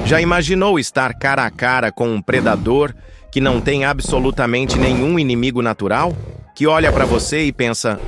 Já imaginou estar cara a cara com um predador que não tem absolutamente nenhum inimigo natural? Que olha para você e pensa,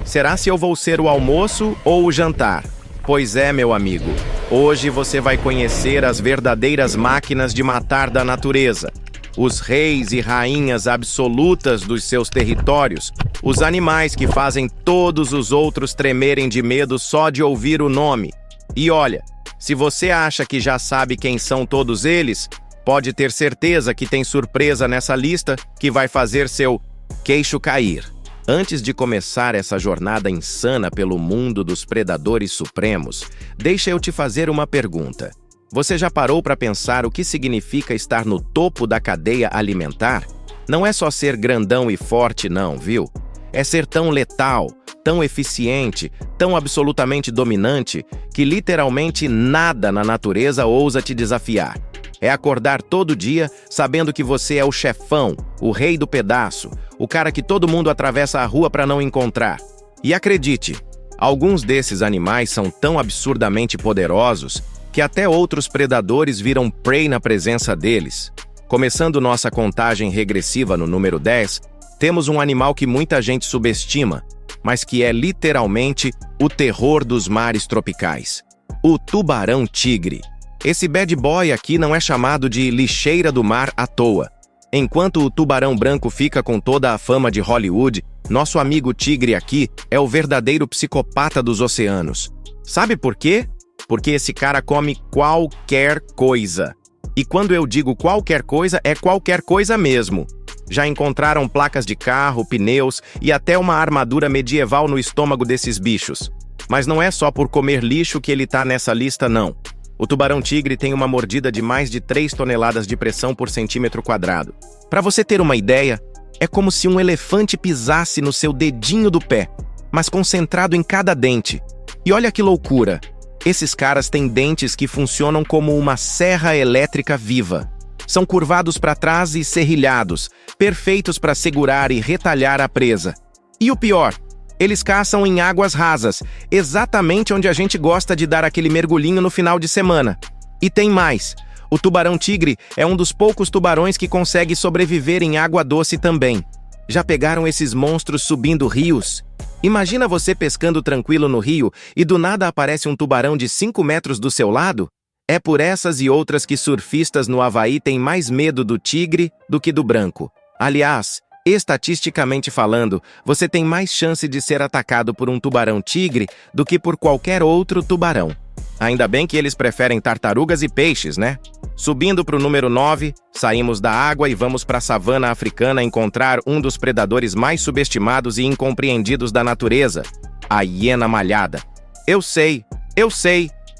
será se eu vou ser o almoço ou o jantar? Pois é, meu amigo, hoje você vai conhecer as verdadeiras máquinas de matar da natureza. Os reis e rainhas absolutas dos seus territórios, os animais que fazem todos os outros tremerem de medo só de ouvir o nome. E olha, se você acha que já sabe quem são todos eles, pode ter certeza que tem surpresa nessa lista que vai fazer seu queixo cair. Antes de começar essa jornada insana pelo mundo dos predadores supremos, deixa eu te fazer uma pergunta. Você já parou para pensar o que significa estar no topo da cadeia alimentar? Não é só ser grandão e forte não, viu? É ser tão letal, tão eficiente, tão absolutamente dominante, que literalmente nada na natureza ousa te desafiar. É acordar todo dia sabendo que você é o chefão, o rei do pedaço, o cara que todo mundo atravessa a rua para não encontrar. E acredite, alguns desses animais são tão absurdamente poderosos que até outros predadores viram prey na presença deles. Começando nossa contagem regressiva no número 10, temos um animal que muita gente subestima, mas que é literalmente o terror dos mares tropicais: o tubarão-tigre. Esse bad boy aqui não é chamado de lixeira do mar à toa. Enquanto o tubarão branco fica com toda a fama de Hollywood, nosso amigo tigre aqui é o verdadeiro psicopata dos oceanos. Sabe por quê? Porque esse cara come qualquer coisa. E quando eu digo qualquer coisa, é qualquer coisa mesmo. Já encontraram placas de carro, pneus e até uma armadura medieval no estômago desses bichos. Mas não é só por comer lixo que ele tá nessa lista, não. O tubarão-tigre tem uma mordida de mais de 3 toneladas de pressão por centímetro quadrado. Para você ter uma ideia, é como se um elefante pisasse no seu dedinho do pé, mas concentrado em cada dente. E olha que loucura! Esses caras têm dentes que funcionam como uma serra elétrica viva. São curvados para trás e serrilhados, perfeitos para segurar e retalhar a presa. E o pior, eles caçam em águas rasas, exatamente onde a gente gosta de dar aquele mergulhinho no final de semana. E tem mais, o tubarão-tigre é um dos poucos tubarões que consegue sobreviver em água doce também. Já pegaram esses monstros subindo rios? Imagina você pescando tranquilo no rio e do nada aparece um tubarão de 5 metros do seu lado? É por essas e outras que surfistas no Havaí têm mais medo do tigre do que do branco. Aliás, estatisticamente falando, você tem mais chance de ser atacado por um tubarão-tigre do que por qualquer outro tubarão. Ainda bem que eles preferem tartarugas e peixes, né? Subindo para o número 9, saímos da água e vamos para a savana africana encontrar um dos predadores mais subestimados e incompreendidos da natureza, a hiena malhada. Eu sei,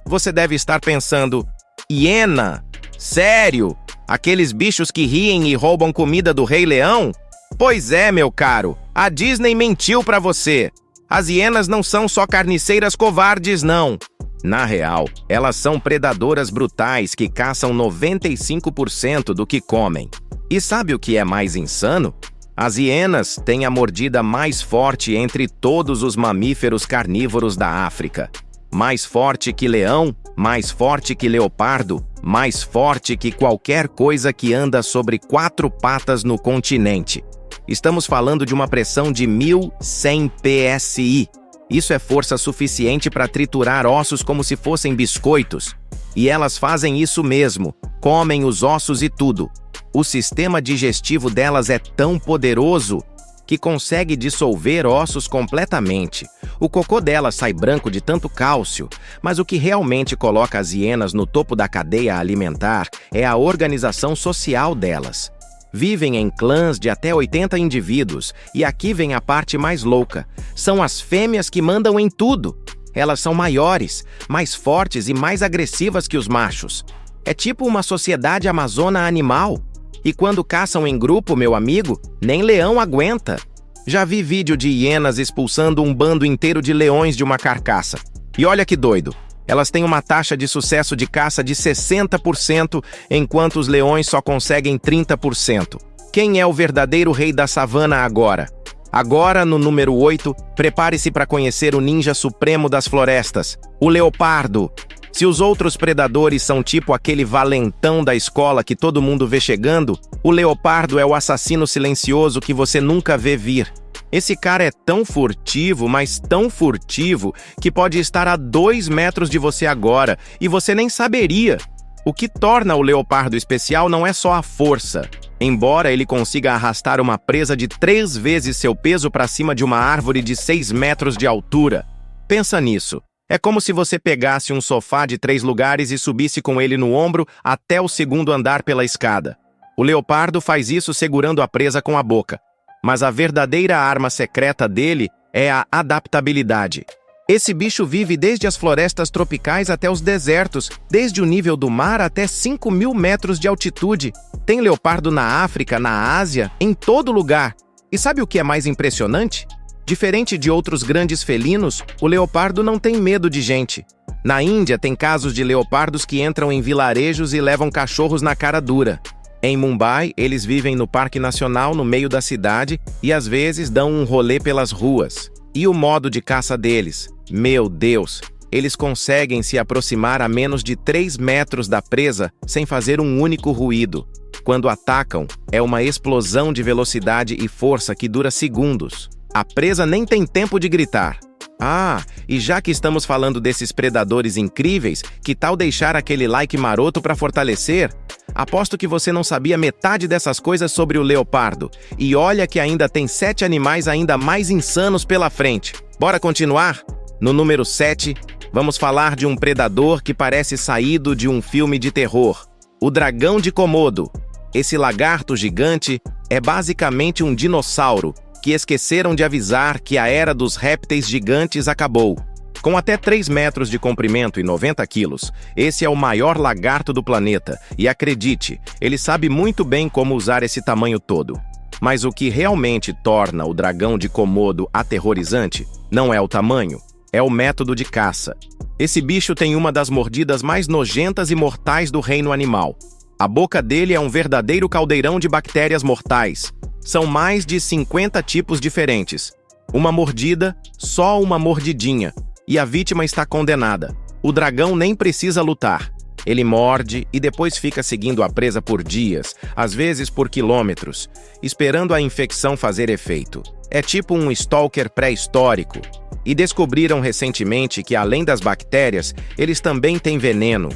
você deve estar pensando, hiena? Sério? Aqueles bichos que riem e roubam comida do Rei Leão? Pois é, meu caro, a Disney mentiu para você. As hienas não são só carniceiras covardes, não. Na real, elas são predadoras brutais que caçam 95% do que comem. E sabe o que é mais insano? As hienas têm a mordida mais forte entre todos os mamíferos carnívoros da África. Mais forte que leão, mais forte que leopardo, mais forte que qualquer coisa que anda sobre 4 patas no continente. Estamos falando de uma pressão de 1.100 PSI. Isso é força suficiente para triturar ossos como se fossem biscoitos. E elas fazem isso mesmo, comem os ossos e tudo. O sistema digestivo delas é tão poderoso que consegue dissolver ossos completamente. O cocô delas sai branco de tanto cálcio, mas o que realmente coloca as hienas no topo da cadeia alimentar é a organização social delas. Vivem em clãs de até 80 indivíduos, e aqui vem a parte mais louca. São as fêmeas que mandam em tudo. Elas são maiores, mais fortes e mais agressivas que os machos. É tipo uma sociedade amazona animal. E quando caçam em grupo, meu amigo, nem leão aguenta. Já vi vídeo de hienas expulsando um bando inteiro de leões de uma carcaça. E olha que doido. Elas têm uma taxa de sucesso de caça de 60%, enquanto os leões só conseguem 30%. Quem é o verdadeiro rei da savana agora? Agora, no número 8, prepare-se para conhecer o ninja supremo das florestas, o leopardo. Se os outros predadores são tipo aquele valentão da escola que todo mundo vê chegando, o leopardo é o assassino silencioso que você nunca vê vir. Esse cara é tão furtivo, mas tão furtivo, que pode estar a 2 metros de você agora e você nem saberia. O que torna o leopardo especial não é só a força. Embora ele consiga arrastar uma presa de 3 vezes seu peso para cima de uma árvore de 6 metros de altura. Pensa nisso. É como se você pegasse um sofá de 3 lugares e subisse com ele no ombro até o 2º andar pela escada. O leopardo faz isso segurando a presa com a boca. Mas a verdadeira arma secreta dele é a adaptabilidade. Esse bicho vive desde as florestas tropicais até os desertos, desde o nível do mar até 5.000 metros de altitude. Tem leopardo na África, na Ásia, em todo lugar. E sabe o que é mais impressionante? Diferente de outros grandes felinos, o leopardo não tem medo de gente. Na Índia, tem casos de leopardos que entram em vilarejos e levam cachorros na cara dura. Em Mumbai, eles vivem no Parque Nacional, no meio da cidade, e às vezes dão um rolê pelas ruas. E o modo de caça deles? Meu Deus! Eles conseguem se aproximar a menos de 3 metros da presa sem fazer um único ruído. Quando atacam, é uma explosão de velocidade e força que dura segundos. A presa nem tem tempo de gritar. Ah, e já que estamos falando desses predadores incríveis, que tal deixar aquele like maroto para fortalecer? Aposto que você não sabia metade dessas coisas sobre o leopardo. E olha que ainda tem 7 animais ainda mais insanos pela frente. Bora continuar? No número 7, vamos falar de um predador que parece saído de um filme de terror. O dragão de Komodo. Esse lagarto gigante é basicamente um dinossauro que esqueceram de avisar que a era dos répteis gigantes acabou. Com até 3 metros de comprimento e 90 quilos, esse é o maior lagarto do planeta, e acredite, ele sabe muito bem como usar esse tamanho todo. Mas o que realmente torna o dragão de Komodo aterrorizante não é o tamanho, é o método de caça. Esse bicho tem uma das mordidas mais nojentas e mortais do reino animal. A boca dele é um verdadeiro caldeirão de bactérias mortais. São mais de 50 tipos diferentes. Uma mordida, só uma mordidinha, e a vítima está condenada. O dragão nem precisa lutar. Ele morde e depois fica seguindo a presa por dias, às vezes por quilômetros, esperando a infecção fazer efeito. É tipo um stalker pré-histórico. E descobriram recentemente que, além das bactérias, eles também têm veneno.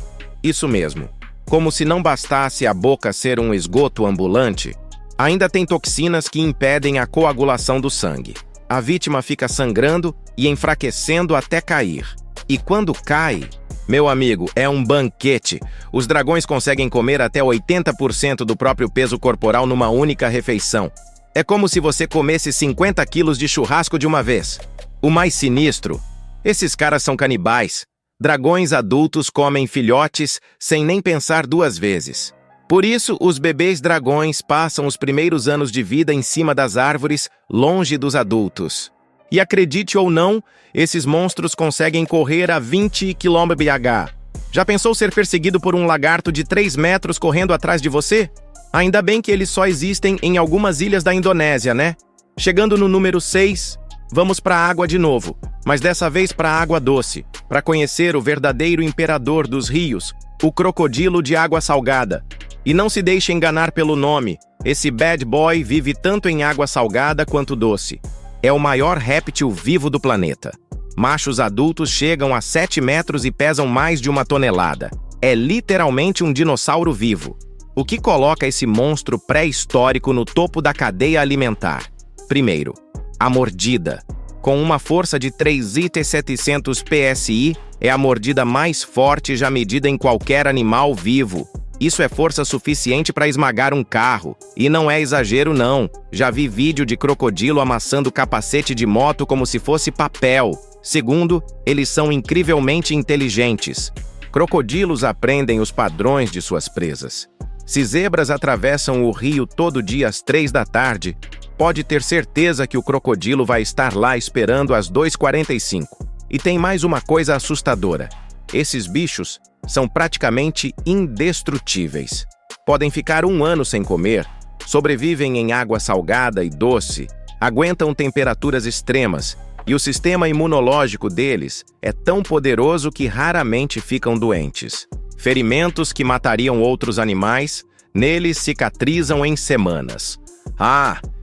Isso mesmo. Como se não bastasse a boca ser um esgoto ambulante, ainda tem toxinas que impedem a coagulação do sangue. A vítima fica sangrando e enfraquecendo até cair. E quando cai, meu amigo, é um banquete. Os dragões conseguem comer até 80% do próprio peso corporal numa única refeição. É como se você comesse 50 quilos de churrasco de uma vez. O mais sinistro, esses caras são canibais. Dragões adultos comem filhotes sem nem pensar 2 vezes. Por isso, os bebês dragões passam os primeiros anos de vida em cima das árvores, longe dos adultos. E acredite ou não, esses monstros conseguem correr a 20 km/h. Já pensou ser perseguido por um lagarto de 3 metros correndo atrás de você? Ainda bem que eles só existem em algumas ilhas da Indonésia, né? Chegando no número 6, vamos para a água de novo, mas dessa vez para a água doce, para conhecer o verdadeiro imperador dos rios, o crocodilo de água salgada. E não se deixe enganar pelo nome, esse bad boy vive tanto em água salgada quanto doce. É o maior réptil vivo do planeta. Machos adultos chegam a 7 metros e pesam mais de 1 tonelada. É literalmente um dinossauro vivo. O que coloca esse monstro pré-histórico no topo da cadeia alimentar? Primeiro, a mordida. Com uma força de 3.700 psi, é a mordida mais forte já medida em qualquer animal vivo. Isso é força suficiente para esmagar um carro. E não é exagero não. Já vi vídeo de crocodilo amassando capacete de moto como se fosse papel. Segundo, eles são incrivelmente inteligentes. Crocodilos aprendem os padrões de suas presas. Se zebras atravessam o rio todo dia às 3 da tarde, pode ter certeza que o crocodilo vai estar lá esperando às 2h45. E tem mais uma coisa assustadora. Esses bichos são praticamente indestrutíveis. Podem ficar 1 ano sem comer, sobrevivem em água salgada e doce, aguentam temperaturas extremas E o sistema imunológico deles é tão poderoso que raramente ficam doentes. Ferimentos que matariam outros animais, neles cicatrizam em semanas.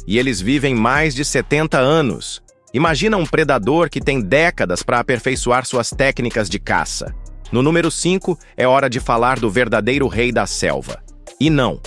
E eles vivem mais de 70 anos. Imagina um predador que tem décadas para aperfeiçoar suas técnicas de caça. No número 5, é hora de falar do verdadeiro rei da selva. E não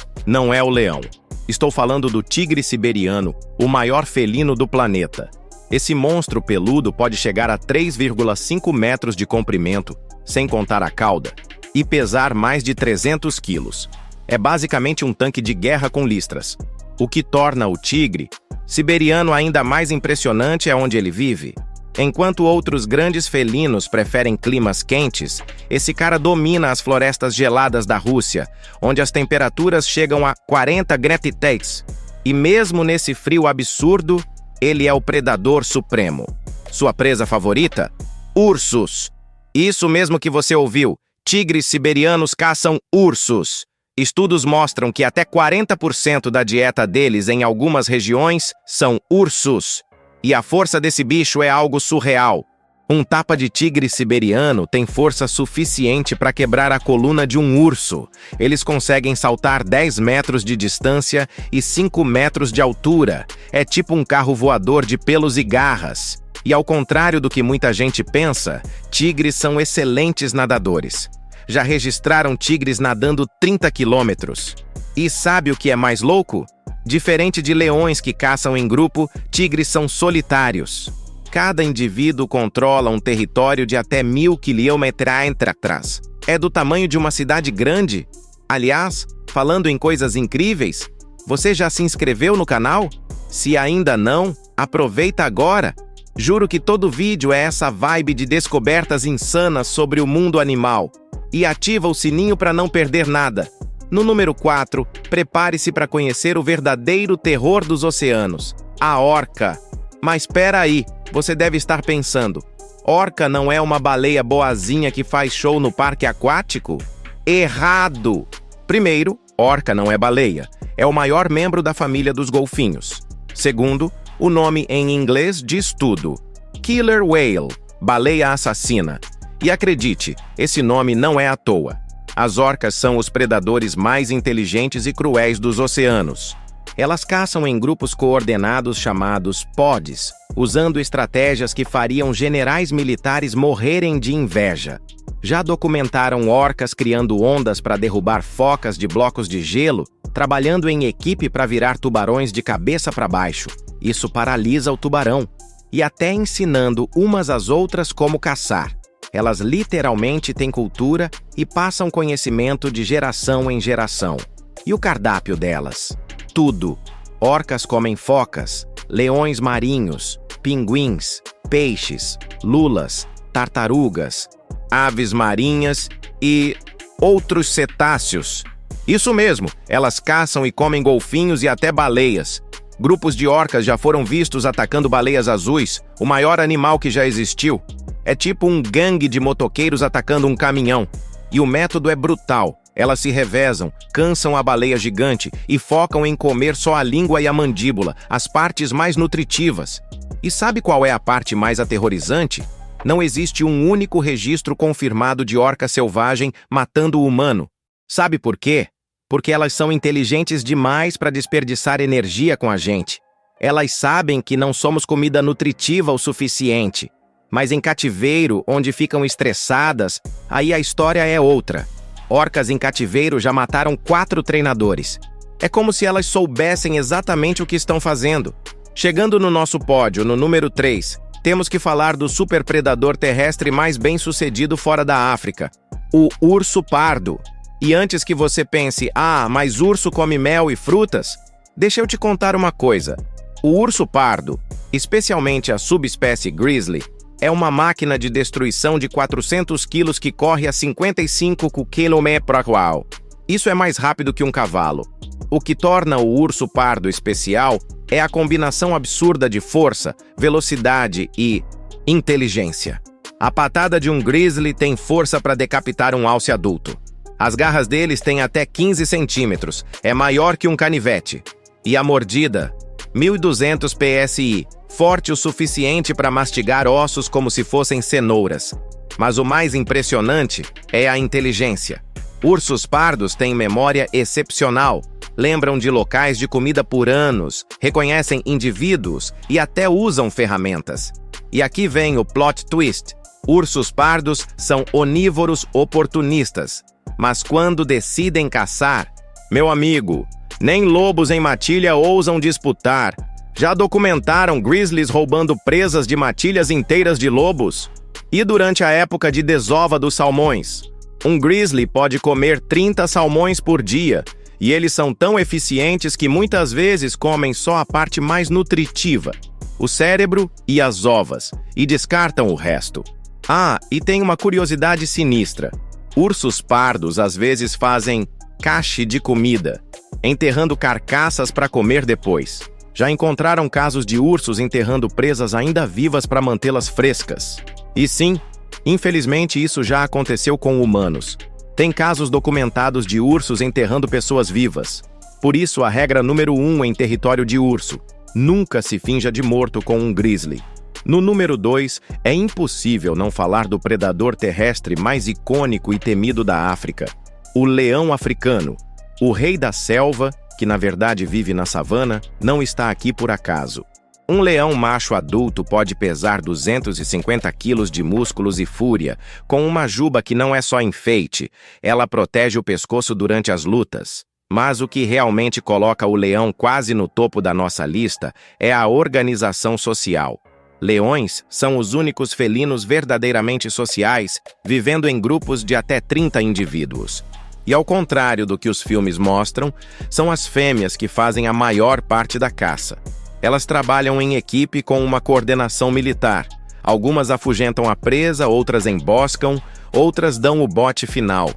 é o leão. Estou falando do tigre siberiano, o maior felino do planeta. Esse monstro peludo pode chegar a 3,5 metros de comprimento, sem contar a cauda, e pesar mais de 300 quilos. É basicamente um tanque de guerra com listras. O que torna o tigre siberiano ainda mais impressionante é onde ele vive. Enquanto outros grandes felinos preferem climas quentes, esse cara domina as florestas geladas da Rússia, onde as temperaturas chegam a 40 graus Celsius. E mesmo nesse frio absurdo, ele é o predador supremo. Sua presa favorita? Ursos. Isso mesmo que você ouviu. Tigres siberianos caçam ursos. Estudos mostram que até 40% da dieta deles em algumas regiões são ursos. E a força desse bicho é algo surreal. Um tapa de tigre siberiano tem força suficiente para quebrar a coluna de um urso. Eles conseguem saltar 10 metros de distância e 5 metros de altura. É tipo um carro voador de pelos e garras. E ao contrário do que muita gente pensa, tigres são excelentes nadadores. Já registraram tigres nadando 30 quilômetros. E sabe o que é mais louco? Diferente de leões que caçam em grupo, tigres são solitários. Cada indivíduo controla um território de até 1.000 quilômetros. É do tamanho de uma cidade grande. Aliás, falando em coisas incríveis, você já se inscreveu no canal? Se ainda não, aproveita agora. Juro que todo vídeo é essa vibe de descobertas insanas sobre o mundo animal. E ativa o sininho para não perder nada. No número 4, prepare-se para conhecer o verdadeiro terror dos oceanos, a orca. Mas espera aí, você deve estar pensando, orca não é uma baleia boazinha que faz show no parque aquático? Errado! Primeiro, orca não é baleia, é o maior membro da família dos golfinhos. Segundo, o nome em inglês diz tudo. Killer whale, baleia assassina. E acredite, esse nome não é à toa. As orcas são os predadores mais inteligentes e cruéis dos oceanos. Elas caçam em grupos coordenados chamados pods, usando estratégias que fariam generais militares morrerem de inveja. Já documentaram orcas criando ondas para derrubar focas de blocos de gelo, trabalhando em equipe para virar tubarões de cabeça para baixo. Isso paralisa o tubarão. E até ensinando umas às outras como caçar. Elas literalmente têm cultura e passam conhecimento de geração em geração. E o cardápio delas? Tudo. Orcas comem focas, leões marinhos, pinguins, peixes, lulas, tartarugas, aves marinhas e outros cetáceos. Isso mesmo, elas caçam e comem golfinhos e até baleias. Grupos de orcas já foram vistos atacando baleias azuis, o maior animal que já existiu. É tipo um gangue de motoqueiros atacando um caminhão. E o método é brutal. Elas se revezam, cansam a baleia gigante e focam em comer só a língua e a mandíbula, as partes mais nutritivas. E sabe qual é a parte mais aterrorizante? Não existe um único registro confirmado de orca selvagem matando o humano. Sabe por quê? Porque elas são inteligentes demais para desperdiçar energia com a gente. Elas sabem que não somos comida nutritiva o suficiente. Mas em cativeiro, onde ficam estressadas, aí a história é outra. Orcas em cativeiro já mataram 4 treinadores. É como se elas soubessem exatamente o que estão fazendo. Chegando no nosso pódio, no número 3, temos que falar do superpredador terrestre mais bem-sucedido fora da África, o urso pardo. E antes que você pense, mas urso come mel e frutas? Deixa eu te contar uma coisa. O urso pardo, especialmente a subespécie grizzly, é uma máquina de destruição de 400 quilos que corre a 55 km/h. Isso é mais rápido que um cavalo. O que torna o urso pardo especial é a combinação absurda de força, velocidade e inteligência. A patada de um grizzly tem força para decapitar um alce adulto. As garras deles têm até 15 centímetros, é maior que um canivete. E a mordida? 1.200 psi, forte o suficiente para mastigar ossos como se fossem cenouras. Mas o mais impressionante é a inteligência. Ursos pardos têm memória excepcional, lembram de locais de comida por anos, reconhecem indivíduos e até usam ferramentas. E aqui vem o plot twist. Ursos pardos são onívoros oportunistas, mas quando decidem caçar, meu amigo, nem lobos em matilha ousam disputar. Já documentaram grizzlies roubando presas de matilhas inteiras de lobos? E durante a época de desova dos salmões? Um grizzly pode comer 30 salmões por dia, e eles são tão eficientes que muitas vezes comem só a parte mais nutritiva, o cérebro e as ovas, e descartam o resto. Ah, e tem uma curiosidade sinistra. Ursos pardos às vezes fazem cache de comida, enterrando carcaças para comer depois. Já encontraram casos de ursos enterrando presas ainda vivas para mantê-las frescas. E sim, infelizmente isso já aconteceu com humanos. Tem casos documentados de ursos enterrando pessoas vivas. Por isso, a regra número 1 em território de urso: nunca se finja de morto com um grizzly. No número 2, é impossível não falar do predador terrestre mais icônico e temido da África: o leão africano. O rei da selva, que na verdade vive na savana, não está aqui por acaso. Um leão macho adulto pode pesar 250 quilos de músculos e fúria, com uma juba que não é só enfeite, ela protege o pescoço durante as lutas. Mas o que realmente coloca o leão quase no topo da nossa lista é a organização social. Leões são os únicos felinos verdadeiramente sociais, vivendo em grupos de até 30 indivíduos. E ao contrário do que os filmes mostram, são as fêmeas que fazem a maior parte da caça. Elas trabalham em equipe com uma coordenação militar. Algumas afugentam a presa, outras emboscam, outras dão o bote final.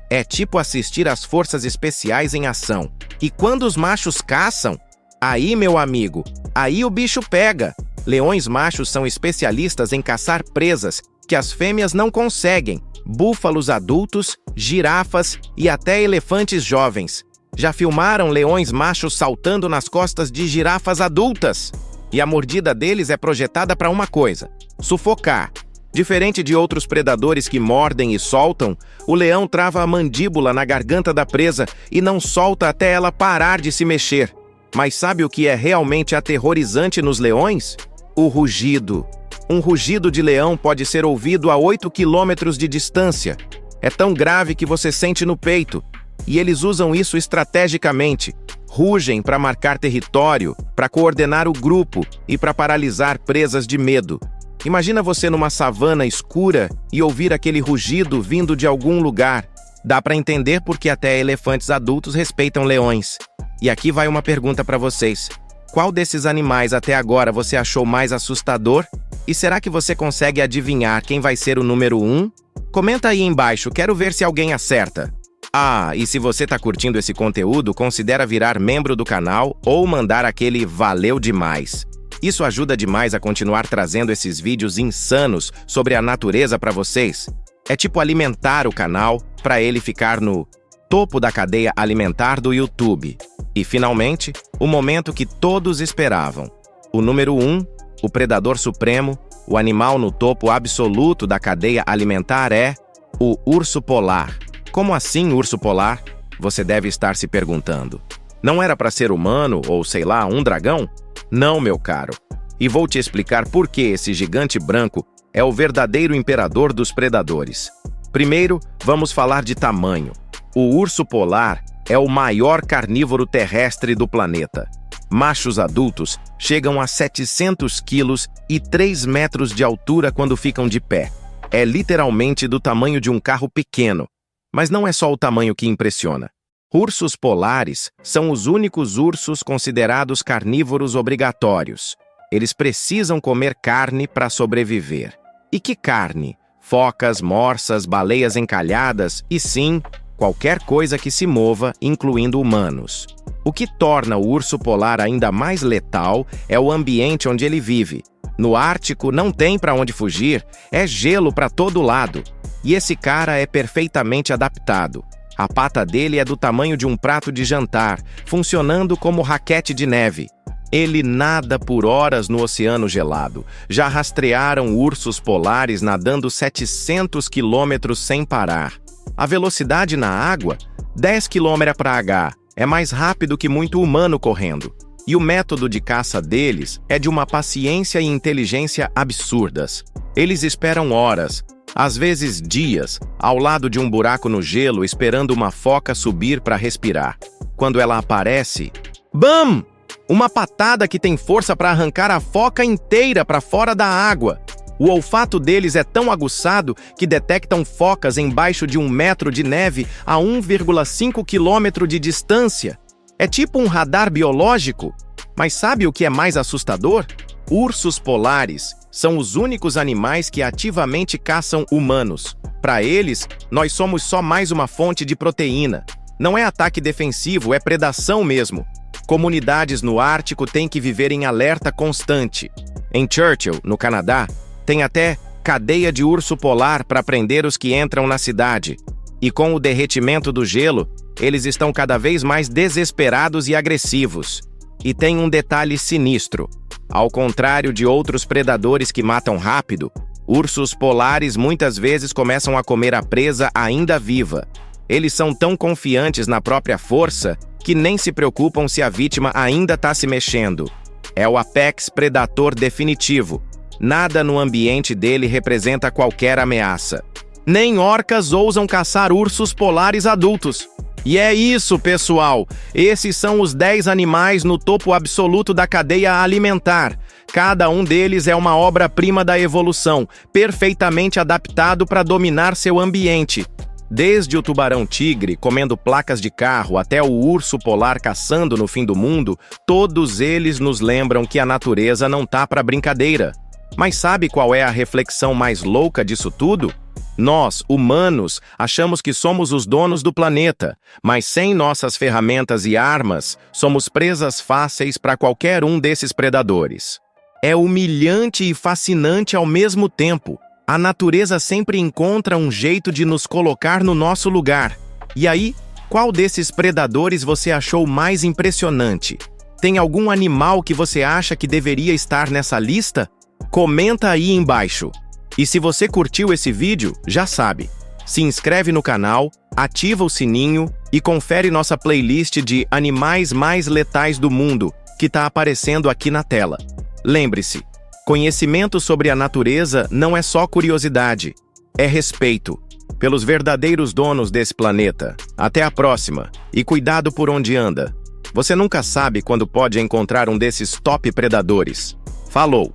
É tipo assistir às forças especiais em ação. E quando os machos caçam, aí, meu amigo, aí o bicho pega. Leões machos são especialistas em caçar presas que as fêmeas não conseguem. Búfalos adultos, girafas e até elefantes jovens. Já filmaram leões machos saltando nas costas de girafas adultas? E a mordida deles é projetada para uma coisa: sufocar. Diferente de outros predadores que mordem e soltam, o leão trava a mandíbula na garganta da presa e não solta até ela parar de se mexer. Mas sabe o que é realmente aterrorizante nos leões? O rugido. Um rugido de leão pode ser ouvido a 8 quilômetros de distância. É tão grave que você sente no peito. E eles usam isso estrategicamente. Rugem para marcar território, para coordenar o grupo e para paralisar presas de medo. Imagina você numa savana escura e ouvir aquele rugido vindo de algum lugar. Dá para entender porque até elefantes adultos respeitam leões. E aqui vai uma pergunta para vocês. Qual desses animais até agora você achou mais assustador? E será que você consegue adivinhar quem vai ser o número 1? Comenta aí embaixo, quero ver se alguém acerta. Ah, e se você tá curtindo esse conteúdo, considera virar membro do canal ou mandar aquele valeu demais. Isso ajuda demais a continuar trazendo esses vídeos insanos sobre a natureza para vocês. É tipo alimentar o canal para ele ficar no topo da cadeia alimentar do YouTube. E finalmente, o momento que todos esperavam. O número 1, o predador supremo, o animal no topo absoluto da cadeia alimentar é o urso polar. Como assim urso polar? Você deve estar se perguntando. Não era para ser humano ou, sei lá, um dragão? Não, meu caro. E vou te explicar por que esse gigante branco é o verdadeiro imperador dos predadores. Primeiro, vamos falar de tamanho. O urso polar é o maior carnívoro terrestre do planeta. Machos adultos chegam a 700 quilos e 3 metros de altura quando ficam de pé. É literalmente do tamanho de um carro pequeno. Mas não é só o tamanho que impressiona. Ursos polares são os únicos ursos considerados carnívoros obrigatórios. Eles precisam comer carne para sobreviver. E que carne? Focas, morsas, baleias encalhadas e sim, qualquer coisa que se mova, incluindo humanos. O que torna o urso polar ainda mais letal é o ambiente onde ele vive. No Ártico não tem para onde fugir, é gelo para todo lado. E esse cara é perfeitamente adaptado. A pata dele é do tamanho de um prato de jantar, funcionando como raquete de neve. Ele nada por horas no oceano gelado. Já rastrearam ursos polares nadando 700 quilômetros sem parar. A velocidade na água, 10 km/h, é mais rápido que muito humano correndo. E o método de caça deles é de uma paciência e inteligência absurdas. Eles esperam horas, às vezes dias, ao lado de um buraco no gelo esperando uma foca subir para respirar. Quando ela aparece, BAM! Uma patada que tem força para arrancar a foca inteira para fora da água. O olfato deles é tão aguçado que detectam focas embaixo de 1 metro de neve a 1,5 quilômetro de distância. É tipo um radar biológico. Mas sabe o que é mais assustador? Ursos polares são os únicos animais que ativamente caçam humanos. Para eles, nós somos só mais uma fonte de proteína. Não é ataque defensivo, é predação mesmo. Comunidades no Ártico têm que viver em alerta constante. Em Churchill, no Canadá, tem até cadeia de urso polar para prender os que entram na cidade. E com o derretimento do gelo, eles estão cada vez mais desesperados e agressivos. E tem um detalhe sinistro. Ao contrário de outros predadores que matam rápido, ursos polares muitas vezes começam a comer a presa ainda viva. Eles são tão confiantes na própria força que nem se preocupam se a vítima ainda está se mexendo. É o apex predator definitivo. Nada no ambiente dele representa qualquer ameaça. Nem orcas ousam caçar ursos polares adultos. E é isso, pessoal! Esses são os 10 animais no topo absoluto da cadeia alimentar. Cada um deles é uma obra-prima da evolução, perfeitamente adaptado para dominar seu ambiente. Desde o tubarão-tigre comendo placas de carro até o urso polar caçando no fim do mundo, todos eles nos lembram que a natureza não tá para brincadeira. Mas sabe qual é a reflexão mais louca disso tudo? Nós, humanos, achamos que somos os donos do planeta, mas sem nossas ferramentas e armas, somos presas fáceis para qualquer um desses predadores. É humilhante e fascinante ao mesmo tempo. A natureza sempre encontra um jeito de nos colocar no nosso lugar. E aí, qual desses predadores você achou mais impressionante? Tem algum animal que você acha que deveria estar nessa lista? Comenta aí embaixo. E se você curtiu esse vídeo, já sabe, se inscreve no canal, ativa o sininho e confere nossa playlist de animais mais letais do mundo, que está aparecendo aqui na tela. Lembre-se, conhecimento sobre a natureza não é só curiosidade, é respeito pelos verdadeiros donos desse planeta. Até a próxima, e cuidado por onde anda. Você nunca sabe quando pode encontrar um desses top predadores. Falou!